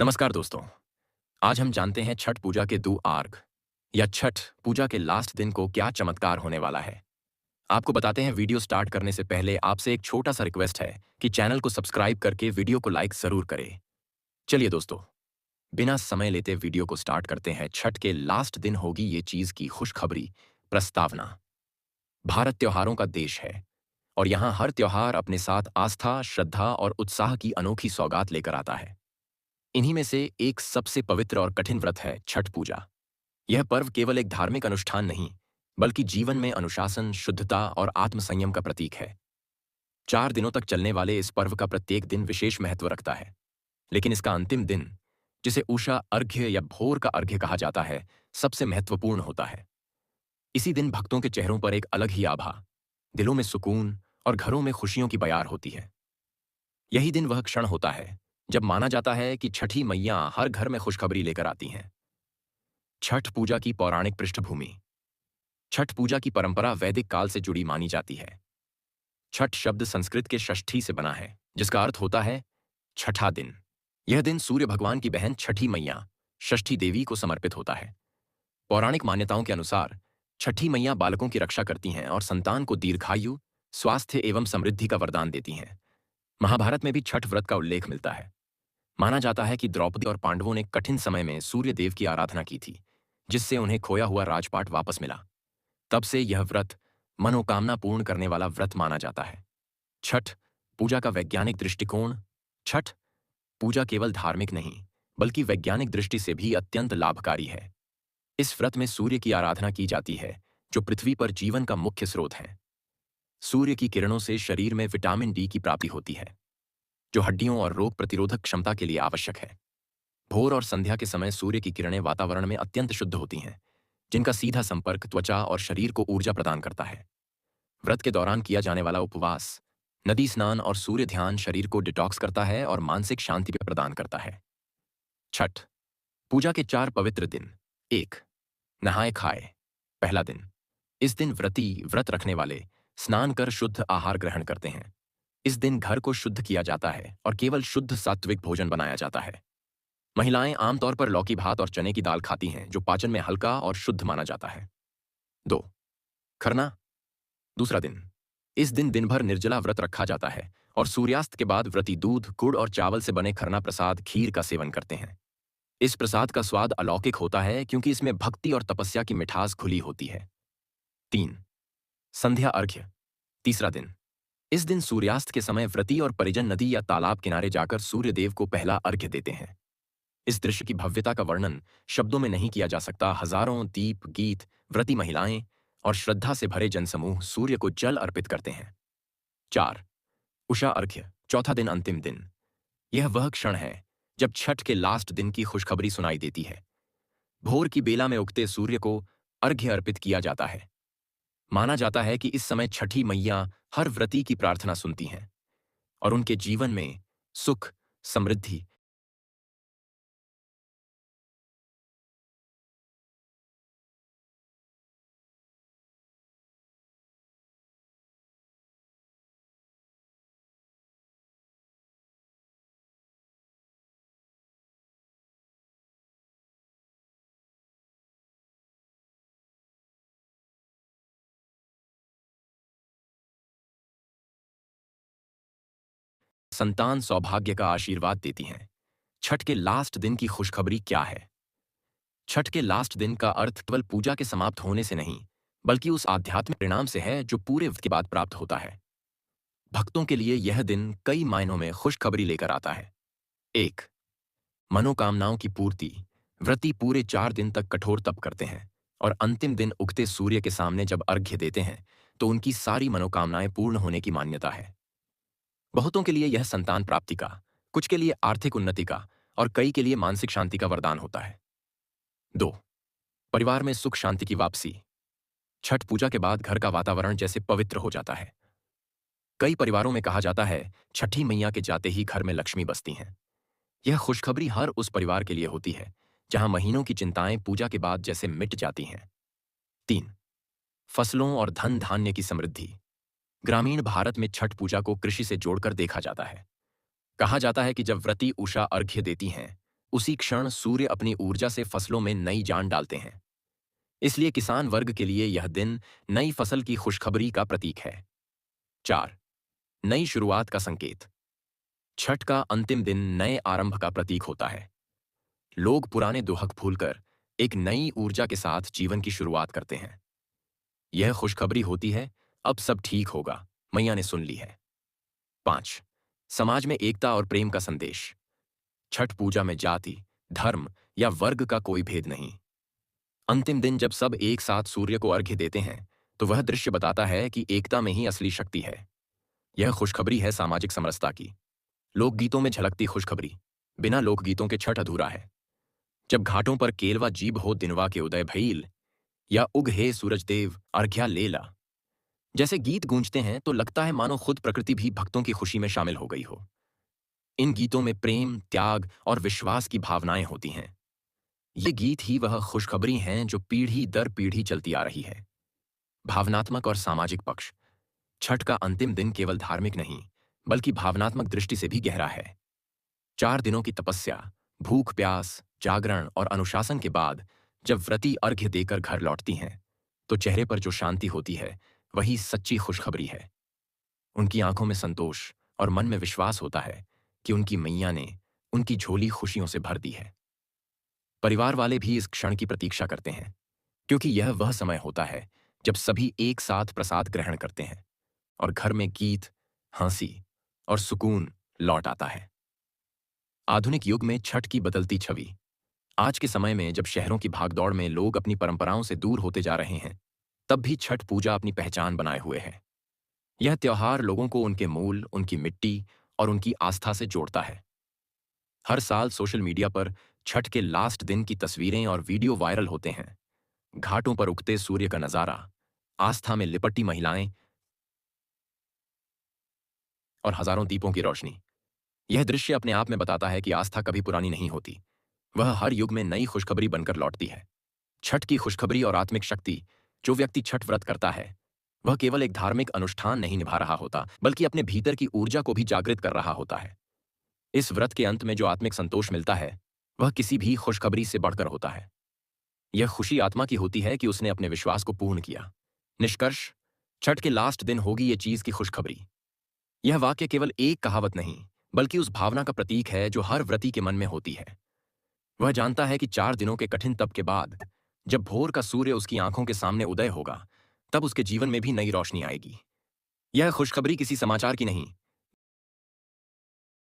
नमस्कार दोस्तों। आज हम जानते हैं छठ पूजा के दो आर्ग या छठ पूजा के लास्ट दिन को क्या चमत्कार होने वाला है। आपको बताते हैं। वीडियो स्टार्ट करने से पहले आपसे एक छोटा सा रिक्वेस्ट है कि चैनल को सब्सक्राइब करके वीडियो को लाइक जरूर करें। चलिए दोस्तों, बिना समय लेते वीडियो को स्टार्ट करते हैं। छठ के लास्ट दिन होगी ये चीज की खुशखबरी प्रस्तावना। भारत त्योहारों का देश है और यहाँ हर त्योहार अपने साथ आस्था, श्रद्धा और उत्साह की अनोखी सौगात लेकर आता है। इन्हीं में से एक सबसे पवित्र और कठिन व्रत है छठ पूजा। यह पर्व केवल एक धार्मिक अनुष्ठान नहीं, बल्कि जीवन में अनुशासन, शुद्धता और आत्मसंयम का प्रतीक है। 4 दिनों तक चलने वाले इस पर्व का प्रत्येक दिन विशेष महत्व रखता है, लेकिन इसका अंतिम दिन, जिसे उषा अर्घ्य या भोर का अर्घ्य कहा जाता है, सबसे महत्वपूर्ण होता है। इसी दिन भक्तों के चेहरों पर एक अलग ही आभा, दिलों में सुकून और घरों में खुशियों की बयार होती है। यही दिन वह क्षण होता है जब माना जाता है कि छठी मैया हर घर में खुशखबरी लेकर आती हैं। छठ पूजा की पौराणिक पृष्ठभूमि। छठ पूजा की परंपरा वैदिक काल से जुड़ी मानी जाती है। छठ शब्द संस्कृत के षष्ठी से बना है, जिसका अर्थ होता है छठा दिन। यह दिन सूर्य भगवान की बहन छठी मैया, षष्ठी देवी को समर्पित होता है। पौराणिक मान्यताओं के अनुसार छठी मैया बालकों की रक्षा करती हैं और संतान को दीर्घायु, स्वास्थ्य एवं समृद्धि का वरदान देती हैं। महाभारत में भी छठ व्रत का उल्लेख मिलता है। माना जाता है कि द्रौपदी और पांडवों ने कठिन समय में सूर्य देव की आराधना की थी, जिससे उन्हें खोया हुआ राजपाट वापस मिला। तब से यह व्रत मनोकामना पूर्ण करने वाला व्रत माना जाता है। छठ पूजा का वैज्ञानिक दृष्टिकोण। छठ पूजा केवल धार्मिक नहीं, बल्कि वैज्ञानिक दृष्टि से भी अत्यंत लाभकारी है। इस व्रत में सूर्य की आराधना की जाती है, जो पृथ्वी पर जीवन का मुख्य स्रोत है। सूर्य की किरणों से शरीर में विटामिन डी की प्राप्ति होती है, जो हड्डियों और रोग प्रतिरोधक क्षमता के लिए आवश्यक है। भोर और संध्या के समय सूर्य की किरणें वातावरण में अत्यंत शुद्ध होती हैं, जिनका सीधा संपर्क त्वचा और शरीर को ऊर्जा प्रदान करता है। व्रत के दौरान किया जाने वाला उपवास, नदी स्नान और सूर्य ध्यान शरीर को डिटॉक्स करता है और मानसिक शांति प्रदान करता है। छठ पूजा के 4 पवित्र दिन। 1. नहाए खाए। पहला दिन। इस दिन व्रती, व्रत रखने वाले स्नान कर शुद्ध आहार ग्रहण करते हैं। इस दिन घर को शुद्ध किया जाता है और केवल शुद्ध सात्विक भोजन बनाया जाता है। महिलाएं आमतौर पर लौकी भात और चने की दाल खाती हैं, जो पाचन में हल्का और शुद्ध माना जाता है। 2. खरना। दूसरा दिन। इस दिन दिन भर निर्जला व्रत रखा जाता है और सूर्यास्त के बाद व्रती दूध, गुड़ और चावल से बने खरना प्रसाद, खीर का सेवन करते हैं। इस प्रसाद का स्वाद अलौकिक होता है, क्योंकि इसमें भक्ति और तपस्या की मिठास घुली होती है। 3. संध्या अर्घ्य। तीसरा दिन। इस दिन सूर्यास्त के समय व्रती और परिजन नदी या तालाब किनारे जाकर सूर्य देव को पहला अर्घ्य देते हैं। इस दृश्य की भव्यता का वर्णन शब्दों में नहीं किया जा सकता। हजारों दीप, गीत, व्रती महिलाएं और श्रद्धा से भरे जनसमूह सूर्य को जल अर्पित करते हैं। 4. उषा अर्घ्य। चौथा दिन, अंतिम दिन। यह वह क्षण है जब छठ के लास्ट दिन की खुशखबरी सुनाई देती है। भोर की बेला में उगते सूर्य को अर्घ्य अर्पित किया जाता है। माना जाता है कि इस समय छठी मैया हर व्रती की प्रार्थना सुनती हैं और उनके जीवन में सुख, समृद्धि। संतान सौभाग्य का आशीर्वाद देती हैं। छठ के लास्ट दिन की खुशखबरी क्या है? छठ के लास्ट दिन का अर्थ केवल पूजा के समाप्त होने से नहीं, बल्कि उस आध्यात्मिक परिणाम से है जो पूरे व्रत के बाद प्राप्त होता है। भक्तों के लिए यह दिन कई मायनों में खुशखबरी लेकर आता है। 1. मनोकामनाओं की पूर्ति। व्रती पूरे 4 दिन तक कठोर तप करते हैं और अंतिम दिन उगते सूर्य के सामने जब अर्घ्य देते हैं, तो उनकी सारी मनोकामनाएं पूर्ण होने की मान्यता है। बहुतों के लिए यह संतान प्राप्ति का, कुछ के लिए आर्थिक उन्नति का और कई के लिए मानसिक शांति का वरदान होता है। 2. परिवार में सुख शांति की वापसी। छठ पूजा के बाद घर का वातावरण जैसे पवित्र हो जाता है। कई परिवारों में कहा जाता है, छठी मैया के जाते ही घर में लक्ष्मी बसती हैं। यह खुशखबरी हर उस परिवार के लिए होती है जहां महीनों की चिंताएं पूजा के बाद जैसे मिट जाती हैं। 3. फसलों और धन धान्य की समृद्धि। ग्रामीण भारत में छठ पूजा को कृषि से जोड़कर देखा जाता है। कहा जाता है कि जब व्रती उषा अर्घ्य देती हैं, उसी क्षण सूर्य अपनी ऊर्जा से फसलों में नई जान डालते हैं। इसलिए किसान वर्ग के लिए यह दिन नई फसल की खुशखबरी का प्रतीक है। 4. नई शुरुआत का संकेत। छठ का अंतिम दिन नए आरंभ का प्रतीक होता है। लोग पुराने दुहक भूलकर एक नई ऊर्जा के साथ जीवन की शुरुआत करते हैं। यह खुशखबरी होती है, अब सब ठीक होगा, मैया ने सुन ली है। 5. समाज में एकता और प्रेम का संदेश। छठ पूजा में जाति, धर्म या वर्ग का कोई भेद नहीं। अंतिम दिन जब सब एक साथ सूर्य को अर्घ्य देते हैं, तो वह दृश्य बताता है कि एकता में ही असली शक्ति है। यह खुशखबरी है सामाजिक समरसता की। लोकगीतों में झलकती खुशखबरी। बिना लोकगीतों के छठ अधूरा है। जब घाटों पर केलवा जीभ हो दिनवा के उदय भइल, या उग हे सूरजदेव अर्घ्या लेला जैसे गीत गूंजते हैं, तो लगता है मानो खुद प्रकृति भी भक्तों की खुशी में शामिल हो गई हो। इन गीतों में प्रेम, त्याग और विश्वास की भावनाएं होती हैं। ये गीत ही वह खुशखबरी हैं जो पीढ़ी दर पीढ़ी चलती आ रही है। भावनात्मक और सामाजिक पक्ष। छठ का अंतिम दिन केवल धार्मिक नहीं, बल्कि भावनात्मक दृष्टि से भी गहरा है। 4 दिनों की तपस्या, भूख प्यास, जागरण और अनुशासन के बाद जब व्रती अर्घ्य देकर घर लौटती हैं, तो चेहरे पर जो शांति होती है, वही सच्ची खुशखबरी है। उनकी आंखों में संतोष और मन में विश्वास होता है कि उनकी मैया ने उनकी झोली खुशियों से भर दी है। परिवार वाले भी इस क्षण की प्रतीक्षा करते हैं, क्योंकि यह वह समय होता है जब सभी एक साथ प्रसाद ग्रहण करते हैं और घर में गीत, हंसी और सुकून लौट आता है। आधुनिक युग में छठ की बदलती छवि। आज के समय में जब शहरों की भागदौड़ में लोग अपनी परंपराओं से दूर होते जा रहे हैं, तब भी छठ पूजा अपनी पहचान बनाए हुए है। यह त्योहार लोगों को उनके मूल, उनकी मिट्टी और उनकी आस्था से जोड़ता है। हर साल सोशल मीडिया पर छठ के लास्ट दिन की तस्वीरें और वीडियो वायरल होते हैं। घाटों पर उगते सूर्य का नजारा, आस्था में लिपटी महिलाएं और हजारों दीपों की रोशनी। यह दृश्य अपने आप में बताता है कि आस्था कभी पुरानी नहीं होती। वह हर युग में नई खुशखबरी बनकर लौटती है। छठ की खुशखबरी और आत्मिक शक्ति। जो व्यक्ति छठ व्रत करता है, वह केवल एक धार्मिक अनुष्ठान नहीं निभा रहा होता, बल्कि अपने भीतर की ऊर्जा को भी जागृत कर रहा होता है। इस व्रत के अंत में जो आत्मिक संतोष मिलता है, वह किसी भी खुशखबरी से बढ़कर होता है। यह खुशी आत्मा की होती है कि उसने अपने विश्वास को पूर्ण किया। निष्कर्ष, छठ के लास्ट दिन होगी ये चीज की खुशखबरी। यह वाक्य केवल एक कहावत नहीं, बल्कि उस भावना का प्रतीक है जो हर व्रती के मन में होती है। वह जानता है कि 4 दिनों के कठिन तप के बाद जब भोर का सूर्य उसकी आंखों के सामने उदय होगा, तब उसके जीवन में भी नई रोशनी आएगी। यह खुशखबरी किसी समाचार की नहीं,